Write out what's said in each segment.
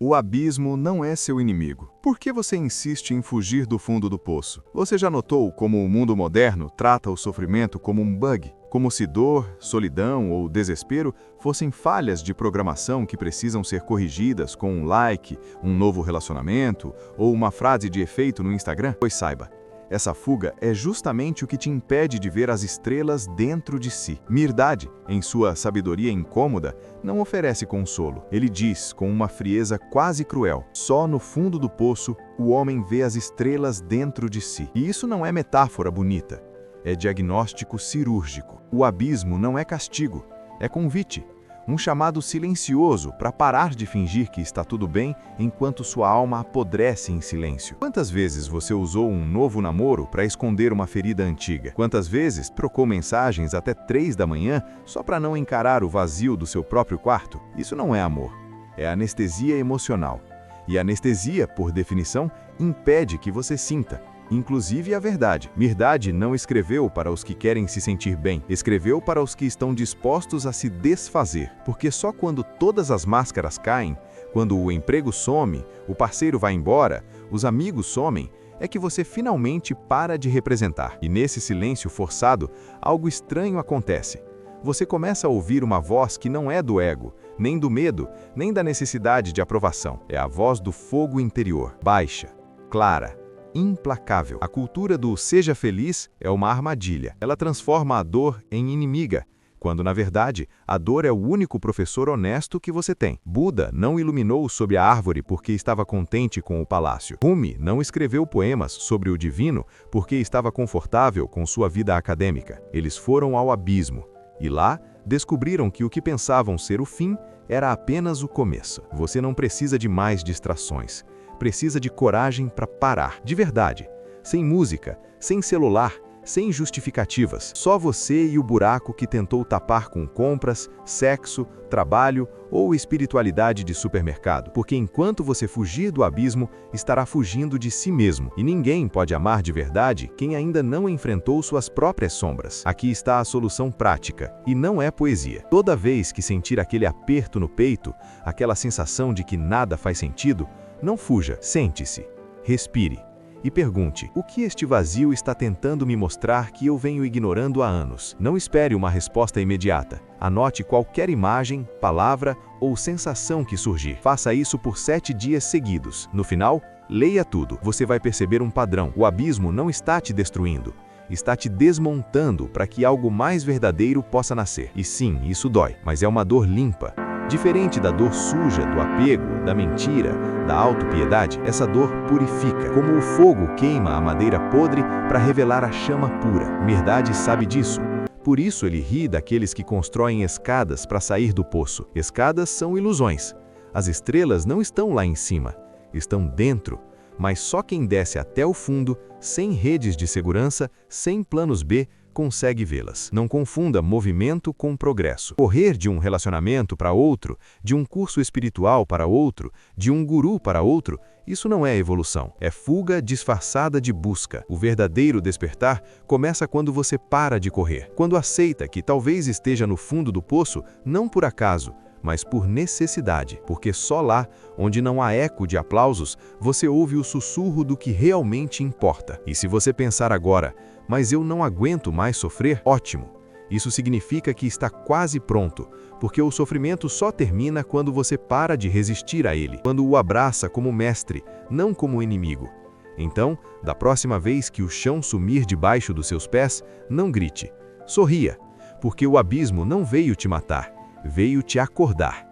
O abismo não é seu inimigo. Por que você insiste em fugir do fundo do poço? Você já notou como o mundo moderno trata o sofrimento como um bug? Como se dor, solidão ou desespero fossem falhas de programação que precisam ser corrigidas com um like, um novo relacionamento ou uma frase de efeito no Instagram? Pois saiba, essa fuga é justamente o que te impede de ver as estrelas dentro de si. Mirdad, em sua sabedoria incômoda, não oferece consolo. Ele diz, com uma frieza quase cruel, só no fundo do poço o homem vê as estrelas dentro de si. E isso não é metáfora bonita, é diagnóstico cirúrgico. O abismo não é castigo, é convite. Um chamado silencioso para parar de fingir que está tudo bem enquanto sua alma apodrece em silêncio. Quantas vezes você usou um novo namoro para esconder uma ferida antiga? Quantas vezes trocou mensagens até 3 da manhã só para não encarar o vazio do seu próprio quarto? Isso não é amor, é anestesia emocional. E a anestesia, por definição, impede que você sinta, inclusive a verdade. Mirdad não escreveu para os que querem se sentir bem, escreveu para os que estão dispostos a se desfazer, porque só quando todas as máscaras caem, quando o emprego some, o parceiro vai embora, os amigos somem, é que você finalmente para de representar. E nesse silêncio forçado, algo estranho acontece. Você começa a ouvir uma voz que não é do ego, nem do medo, nem da necessidade de aprovação. É a voz do fogo interior, baixa, clara, implacável. A cultura do seja feliz é uma armadilha. Ela transforma a dor em inimiga, quando, na verdade, a dor é o único professor honesto que você tem. Buda não iluminou sob a árvore porque estava contente com o palácio. Rumi não escreveu poemas sobre o divino porque estava confortável com sua vida acadêmica. Eles foram ao abismo e lá descobriram que o que pensavam ser o fim era apenas o começo. Você não precisa de mais distrações. Precisa de coragem para parar, de verdade, sem música, sem celular, sem justificativas. Só você e o buraco que tentou tapar com compras, sexo, trabalho ou espiritualidade de supermercado. Porque enquanto você fugir do abismo, estará fugindo de si mesmo. E ninguém pode amar de verdade quem ainda não enfrentou suas próprias sombras. Aqui está a solução prática, e não é poesia. Toda vez que sentir aquele aperto no peito, aquela sensação de que nada faz sentido, não fuja, sente-se, respire e pergunte: o que este vazio está tentando me mostrar que eu venho ignorando há anos? Não espere uma resposta imediata. Anote qualquer imagem, palavra ou sensação que surgir. Faça isso por 7 dias seguidos. No final, leia tudo. Você vai perceber um padrão. O abismo não está te destruindo, está te desmontando para que algo mais verdadeiro possa nascer. E sim, isso dói, mas é uma dor limpa. Diferente da dor suja, do apego, da mentira, da autopiedade, essa dor purifica, como o fogo queima a madeira podre para revelar a chama pura. Mirdad sabe disso. Por isso ele ri daqueles que constroem escadas para sair do poço. Escadas são ilusões. As estrelas não estão lá em cima, estão dentro. Mas só quem desce até o fundo, sem redes de segurança, sem planos B, consegue vê-las. Não confunda movimento com progresso. Correr de um relacionamento para outro, de um curso espiritual para outro, de um guru para outro, isso não é evolução. É fuga disfarçada de busca. O verdadeiro despertar começa quando você para de correr. Quando aceita que talvez esteja no fundo do poço, não por acaso, mas por necessidade, porque só lá, onde não há eco de aplausos, você ouve o sussurro do que realmente importa. E se você pensar agora, mas eu não aguento mais sofrer, ótimo. Isso significa que está quase pronto, porque o sofrimento só termina quando você para de resistir a ele, quando o abraça como mestre, não como inimigo. Então, da próxima vez que o chão sumir debaixo dos seus pés, não grite, sorria, porque o abismo não veio te matar, veio te acordar.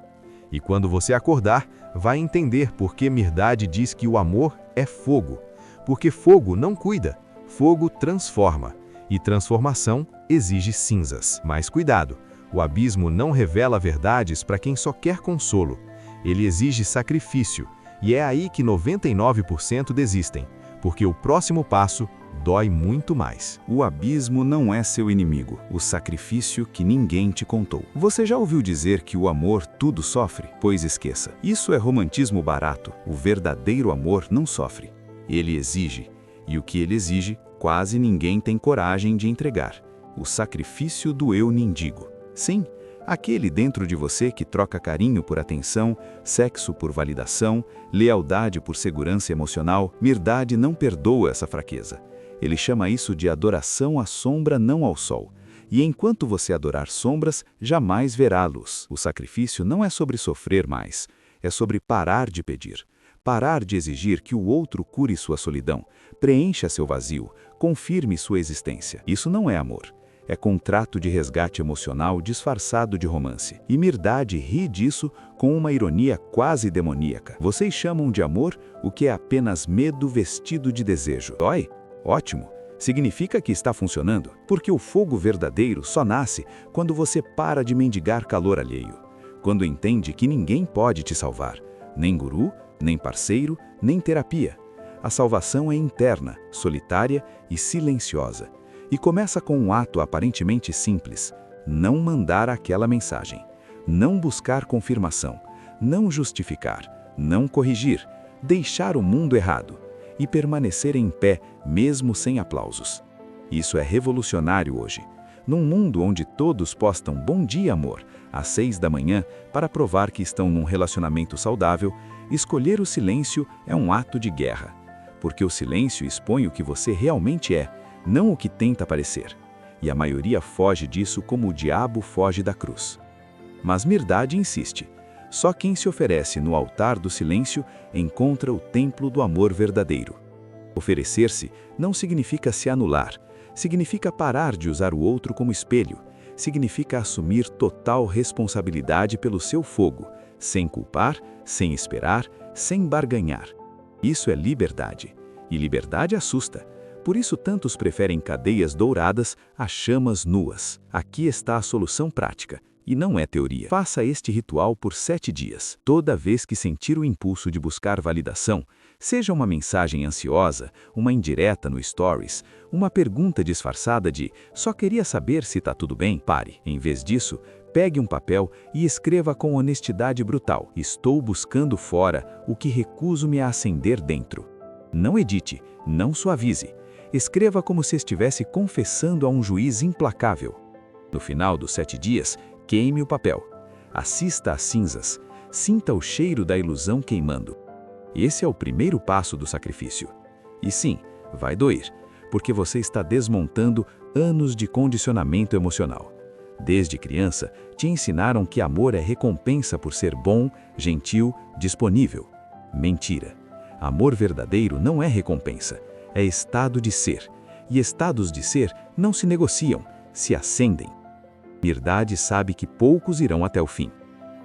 E quando você acordar, vai entender por que Mirdad diz que o amor é fogo. Porque fogo não cuida, fogo transforma. E transformação exige cinzas. Mas cuidado, o abismo não revela verdades para quem só quer consolo. Ele exige sacrifício. E é aí que 99% desistem, porque o próximo passo dói muito mais. O abismo não é seu inimigo, o sacrifício que ninguém te contou. Você já ouviu dizer que o amor tudo sofre? Pois esqueça. Isso é romantismo barato. O verdadeiro amor não sofre. Ele exige. E o que ele exige, quase ninguém tem coragem de entregar. O sacrifício do eu mendigo. Sim, Aquele dentro de você que troca carinho por atenção, sexo por validação, lealdade por segurança emocional. Mirdad não perdoa essa fraqueza. Ele chama isso de adoração à sombra, não ao sol. E enquanto você adorar sombras, jamais verá a luz. O sacrifício não é sobre sofrer mais, é sobre parar de pedir. Parar de exigir que o outro cure sua solidão, preencha seu vazio, confirme sua existência. Isso não é amor. É contrato de resgate emocional disfarçado de romance. E Mirdad ri disso com uma ironia quase demoníaca. Vocês chamam de amor o que é apenas medo vestido de desejo. Dói? Ótimo. Significa que está funcionando, porque o fogo verdadeiro só nasce quando você para de mendigar calor alheio. Quando entende que ninguém pode te salvar. Nem guru, nem parceiro, nem terapia. A salvação é interna, solitária e silenciosa. E começa com um ato aparentemente simples: não mandar aquela mensagem, não buscar confirmação, não justificar, não corrigir, deixar o mundo errado e permanecer em pé mesmo sem aplausos. Isso é revolucionário hoje. Num mundo onde todos postam "Bom dia, amor" às 6 da manhã para provar que estão num relacionamento saudável, escolher o silêncio é um ato de guerra. Porque o silêncio expõe o que você realmente é, não o que tenta parecer. E a maioria foge disso como o diabo foge da cruz. Mas Mirdad insiste. Só quem se oferece no altar do silêncio encontra o templo do amor verdadeiro. Oferecer-se não significa se anular, significa parar de usar o outro como espelho, significa assumir total responsabilidade pelo seu fogo, sem culpar, sem esperar, sem barganhar. Isso é liberdade. E liberdade assusta. Por isso tantos preferem cadeias douradas a chamas nuas. Aqui está a solução prática, e não é teoria. Faça este ritual por 7 dias. Toda vez que sentir o impulso de buscar validação, seja uma mensagem ansiosa, uma indireta no Stories, uma pergunta disfarçada de "só queria saber se tá tudo bem", pare. Em vez disso, pegue um papel e escreva com honestidade brutal: "Estou buscando fora o que recuso-me a acender dentro". Não edite, não suavize. Escreva como se estivesse confessando a um juiz implacável. No final dos 7 dias, queime o papel. Assista às cinzas. Sinta o cheiro da ilusão queimando. Esse é o primeiro passo do sacrifício. E sim, vai doer, porque você está desmontando anos de condicionamento emocional. Desde criança, te ensinaram que amor é recompensa por ser bom, gentil, disponível. Mentira. Amor verdadeiro não é recompensa. É estado de ser, e estados de ser não se negociam, se acendem. Mirdad sabe que poucos irão até o fim.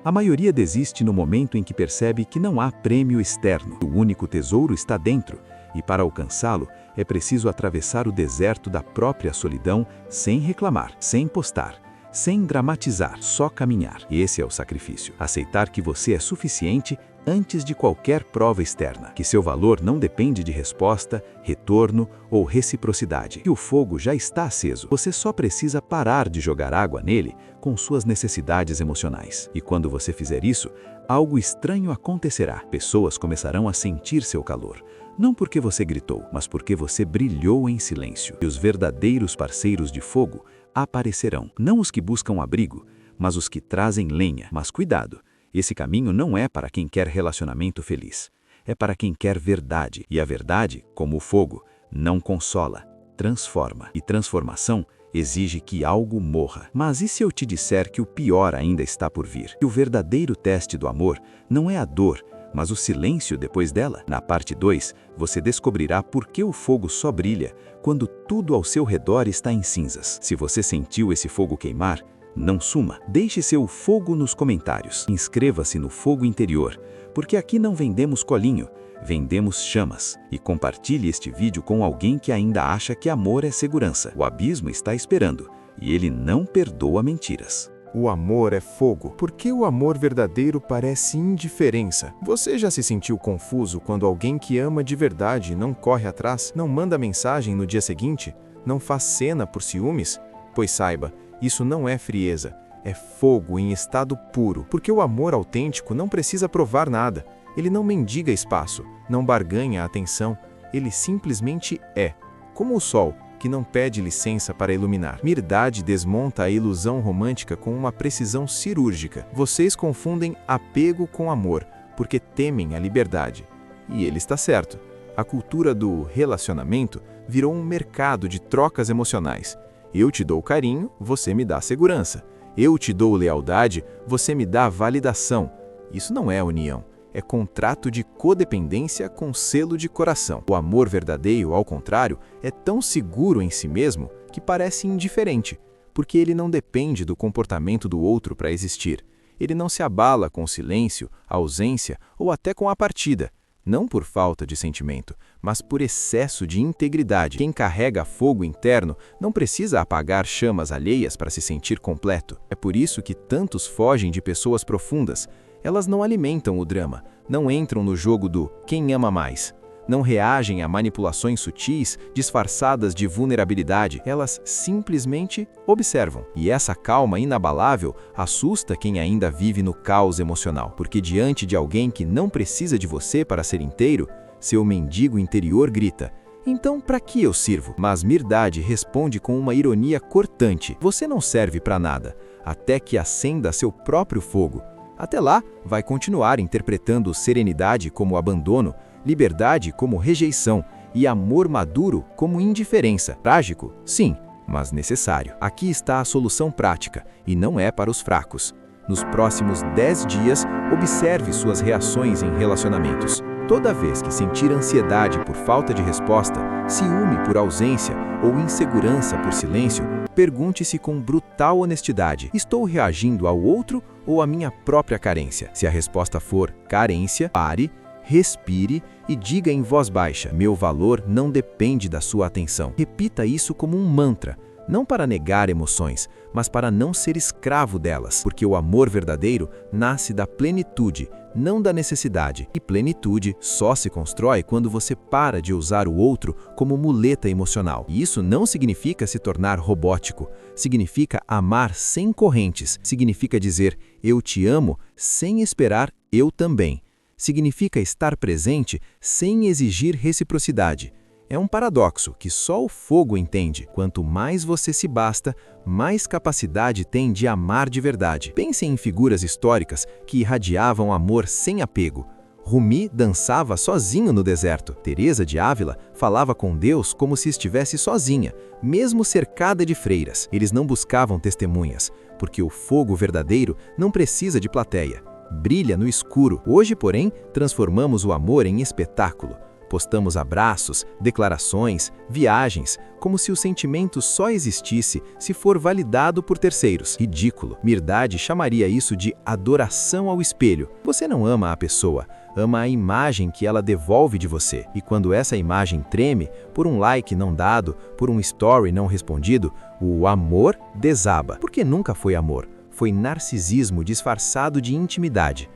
A maioria desiste no momento em que percebe que não há prêmio externo. O único tesouro está dentro, e para alcançá-lo é preciso atravessar o deserto da própria solidão sem reclamar, sem postar, sem dramatizar, só caminhar. Esse é o sacrifício. Aceitar que você é suficiente antes de qualquer prova externa, que seu valor não depende de resposta, retorno ou reciprocidade. Que o fogo já está aceso, você só precisa parar de jogar água nele com suas necessidades emocionais. E quando você fizer isso, algo estranho acontecerá. Pessoas começarão a sentir seu calor, não porque você gritou, mas porque você brilhou em silêncio. E os verdadeiros parceiros de fogo aparecerão, não os que buscam abrigo, mas os que trazem lenha. Mas cuidado! Esse caminho não é para quem quer relacionamento feliz. É para quem quer verdade. E a verdade, como o fogo, não consola, transforma. E transformação exige que algo morra. Mas e se eu te disser que o pior ainda está por vir? Que o verdadeiro teste do amor não é a dor, mas o silêncio depois dela? Na parte 2, você descobrirá por que o fogo só brilha quando tudo ao seu redor está em cinzas. Se você sentiu esse fogo queimar, não suma. Deixe seu fogo nos comentários. Inscreva-se no Fogo Interior, porque aqui não vendemos colinho, vendemos chamas. E compartilhe este vídeo com alguém que ainda acha que amor é segurança. O abismo está esperando, e ele não perdoa mentiras. O amor é fogo. Por que o amor verdadeiro parece indiferença? Você já se sentiu confuso quando alguém que ama de verdade não corre atrás, não manda mensagem no dia seguinte, não faz cena por ciúmes? Pois saiba, isso não é frieza, é fogo em estado puro, porque o amor autêntico não precisa provar nada. Ele não mendiga espaço, não barganha a atenção, ele simplesmente é. Como o sol, que não pede licença para iluminar. Mirdad desmonta a ilusão romântica com uma precisão cirúrgica. Vocês confundem apego com amor, porque temem a liberdade. E ele está certo. A cultura do relacionamento virou um mercado de trocas emocionais. Eu te dou carinho, você me dá segurança. Eu te dou lealdade, você me dá validação. Isso não é união. É contrato de codependência com selo de coração. O amor verdadeiro, ao contrário, é tão seguro em si mesmo que parece indiferente, porque ele não depende do comportamento do outro para existir. Ele não se abala com o silêncio, a ausência ou até com a partida, não por falta de sentimento, mas por excesso de integridade. Quem carrega fogo interno não precisa apagar chamas alheias para se sentir completo. É por isso que tantos fogem de pessoas profundas. Elas não alimentam o drama, não entram no jogo do quem ama mais. Não reagem a manipulações sutis, disfarçadas de vulnerabilidade. Elas simplesmente observam. E essa calma inabalável assusta quem ainda vive no caos emocional. Porque diante de alguém que não precisa de você para ser inteiro, seu mendigo interior grita: então, para que eu sirvo? Mas Mirdad responde com uma ironia cortante: você não serve para nada, até que acenda seu próprio fogo. Até lá, vai continuar interpretando serenidade como abandono, liberdade como rejeição e amor maduro como indiferença. Trágico? Sim, mas necessário. Aqui está a solução prática, e não é para os fracos. Nos próximos 10 dias, observe suas reações em relacionamentos. Toda vez que sentir ansiedade por falta de resposta, ciúme por ausência ou insegurança por silêncio, pergunte-se com brutal honestidade: estou reagindo ao outro ou à minha própria carência? Se a resposta for carência, pare, respire e diga em voz baixa: meu valor não depende da sua atenção. Repita isso como um mantra, não para negar emoções, mas para não ser escravo delas, porque o amor verdadeiro nasce da plenitude, não da necessidade. E plenitude só se constrói quando você para de usar o outro como muleta emocional. E isso não significa se tornar robótico, significa amar sem correntes, significa dizer eu te amo sem esperar eu também. Significa estar presente sem exigir reciprocidade. É um paradoxo que só o fogo entende. Quanto mais você se basta, mais capacidade tem de amar de verdade. Pensem em figuras históricas que irradiavam amor sem apego. Rumi dançava sozinho no deserto. Teresa de Ávila falava com Deus como se estivesse sozinha, mesmo cercada de freiras. Eles não buscavam testemunhas, porque o fogo verdadeiro não precisa de plateia. Brilha no escuro. Hoje, porém, transformamos o amor em espetáculo. Postamos abraços, declarações, viagens, como se o sentimento só existisse se for validado por terceiros. Ridículo. Mirdad chamaria isso de adoração ao espelho. Você não ama a pessoa, ama a imagem que ela devolve de você. E quando essa imagem treme, por um like não dado, por um story não respondido, o amor desaba. Porque nunca foi amor, foi narcisismo disfarçado de intimidade.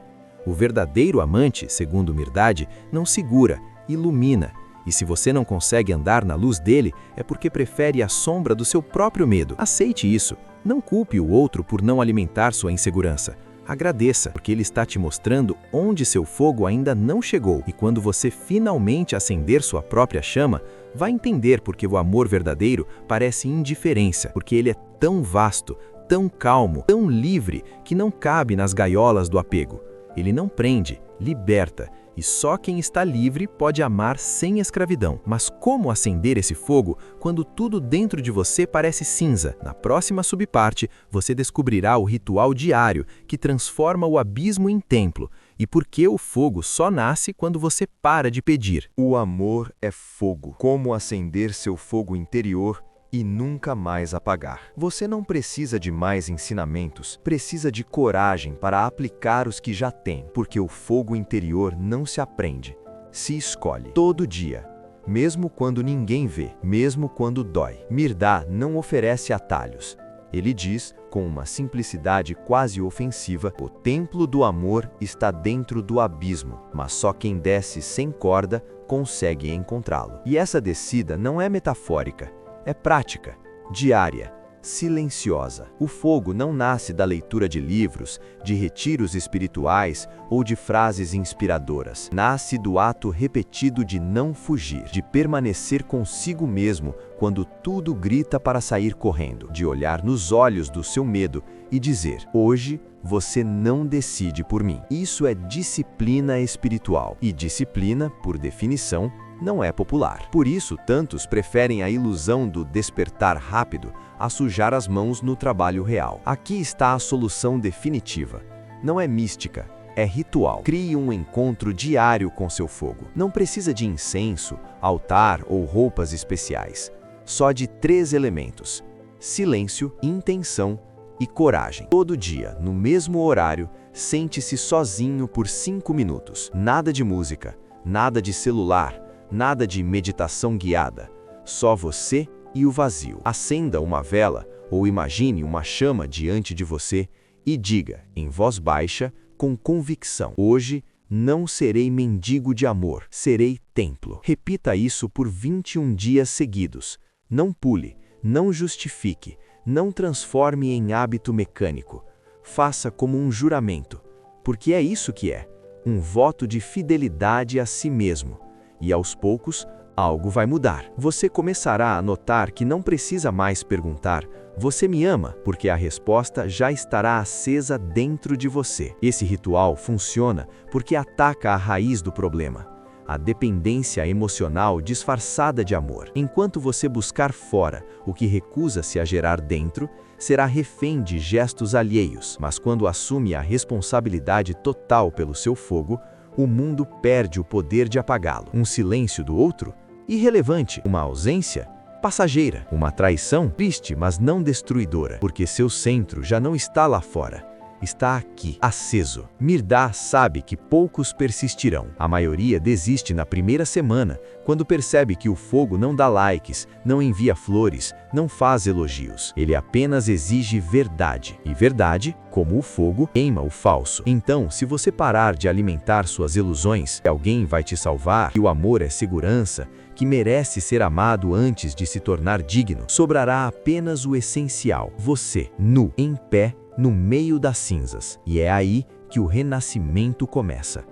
O verdadeiro amante, segundo Mirdad, não segura, ilumina. E se você não consegue andar na luz dele, é porque prefere a sombra do seu próprio medo. Aceite isso. Não culpe o outro por não alimentar sua insegurança. Agradeça, porque ele está te mostrando onde seu fogo ainda não chegou. E quando você finalmente acender sua própria chama, vai entender porque o amor verdadeiro parece indiferença, porque ele é tão vasto, tão calmo, tão livre, que não cabe nas gaiolas do apego. Ele não prende, liberta. E só quem está livre pode amar sem escravidão. Mas como acender esse fogo quando tudo dentro de você parece cinza? Na próxima subparte, você descobrirá o ritual diário que transforma o abismo em templo e por que o fogo só nasce quando você para de pedir. O amor é fogo. Como acender seu fogo interior e nunca mais apagar. Você não precisa de mais ensinamentos, precisa de coragem para aplicar os que já tem, porque o fogo interior não se aprende, se escolhe todo dia, mesmo quando ninguém vê, mesmo quando dói. Mirdad não oferece atalhos. Ele diz, com uma simplicidade quase ofensiva: o templo do amor está dentro do abismo, mas só quem desce sem corda consegue encontrá-lo. E essa descida não é metafórica. É prática, diária. silenciosa. O fogo não nasce da leitura de livros, de retiros espirituais ou de frases inspiradoras. Nasce do ato repetido de não fugir, de permanecer consigo mesmo quando tudo grita para sair correndo, de olhar nos olhos do seu medo e dizer: hoje você não decide por mim. Isso é disciplina espiritual. E disciplina, por definição, não é popular. Por isso, tantos preferem a ilusão do despertar rápido a sujar as mãos no trabalho real. Aqui está a solução definitiva. Não é mística, é ritual. Crie um encontro diário com seu fogo. Não precisa de incenso, altar ou roupas especiais. Só de 3 elementos: silêncio, intenção e coragem. Todo dia, no mesmo horário, sente-se sozinho por 5 minutos. Nada de música, nada de celular, nada de meditação guiada. Só você e o vazio. Acenda uma vela ou imagine uma chama diante de você e diga, em voz baixa, com convicção: hoje não serei mendigo de amor, serei templo. Repita isso por 21 dias seguidos. Não pule, não justifique, não transforme em hábito mecânico. Faça como um juramento, porque é isso que é, um voto de fidelidade a si mesmo. E aos poucos, algo vai mudar. Você começará a notar que não precisa mais perguntar: você me ama? Porque a resposta já estará acesa dentro de você. Esse ritual funciona porque ataca a raiz do problema, a dependência emocional disfarçada de amor. Enquanto você buscar fora o que recusa-se a gerar dentro, será refém de gestos alheios. Mas quando assume a responsabilidade total pelo seu fogo, o mundo perde o poder de apagá-lo. Um silêncio do outro? Irrelevante. Uma ausência? Passageira. Uma traição? Triste, mas não destruidora, porque seu centro já não está lá fora. Está aqui, aceso. Mirdá sabe que poucos persistirão. A maioria desiste na primeira semana, quando percebe que o fogo não dá likes, não envia flores, não faz elogios. Ele apenas exige verdade. E verdade, como o fogo, queima o falso. Então, se você parar de alimentar suas ilusões, que alguém vai te salvar, que o amor é segurança, que merece ser amado antes de se tornar digno, sobrará apenas o essencial: você, nu, em pé, no meio das cinzas. E é aí que o renascimento começa.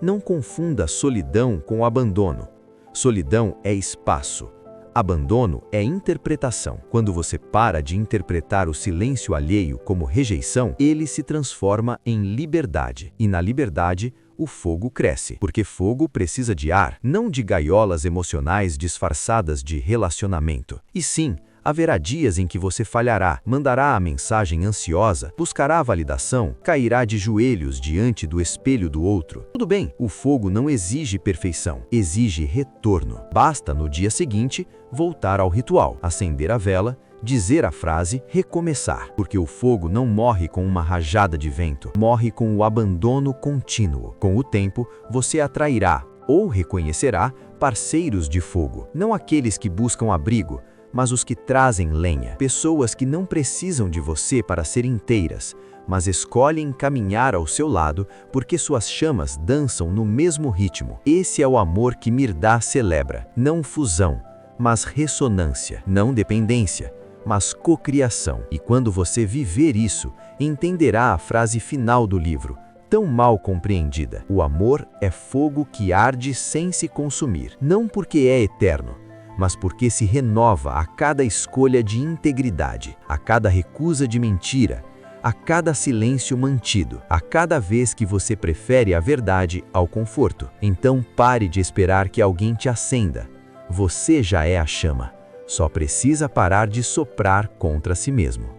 Não confunda solidão com abandono. Solidão é espaço. Abandono é interpretação. Quando você para de interpretar o silêncio alheio como rejeição, ele se transforma em liberdade. E na liberdade, o fogo cresce. Porque fogo precisa de ar, não de gaiolas emocionais disfarçadas de relacionamento. E sim, haverá dias em que você falhará, mandará a mensagem ansiosa, buscará a validação, cairá de joelhos diante do espelho do outro. Tudo bem, o fogo não exige perfeição, exige retorno. Basta, no dia seguinte, voltar ao ritual, acender a vela, dizer a frase, recomeçar. Porque o fogo não morre com uma rajada de vento, morre com o abandono contínuo. Com o tempo, você atrairá ou reconhecerá parceiros de fogo, não aqueles que buscam abrigo, mas os que trazem lenha. Pessoas que não precisam de você para ser inteiras, mas escolhem caminhar ao seu lado porque suas chamas dançam no mesmo ritmo. Esse é o amor que Mirdá celebra. Não fusão, mas ressonância. Não dependência, mas cocriação. E quando você viver isso, entenderá a frase final do livro, tão mal compreendida: o amor é fogo que arde sem se consumir. Não porque é eterno, mas porque se renova a cada escolha de integridade, a cada recusa de mentira, a cada silêncio mantido, a cada vez que você prefere a verdade ao conforto. Então pare de esperar que alguém te acenda. Você já é a chama. Só precisa parar de soprar contra si mesmo.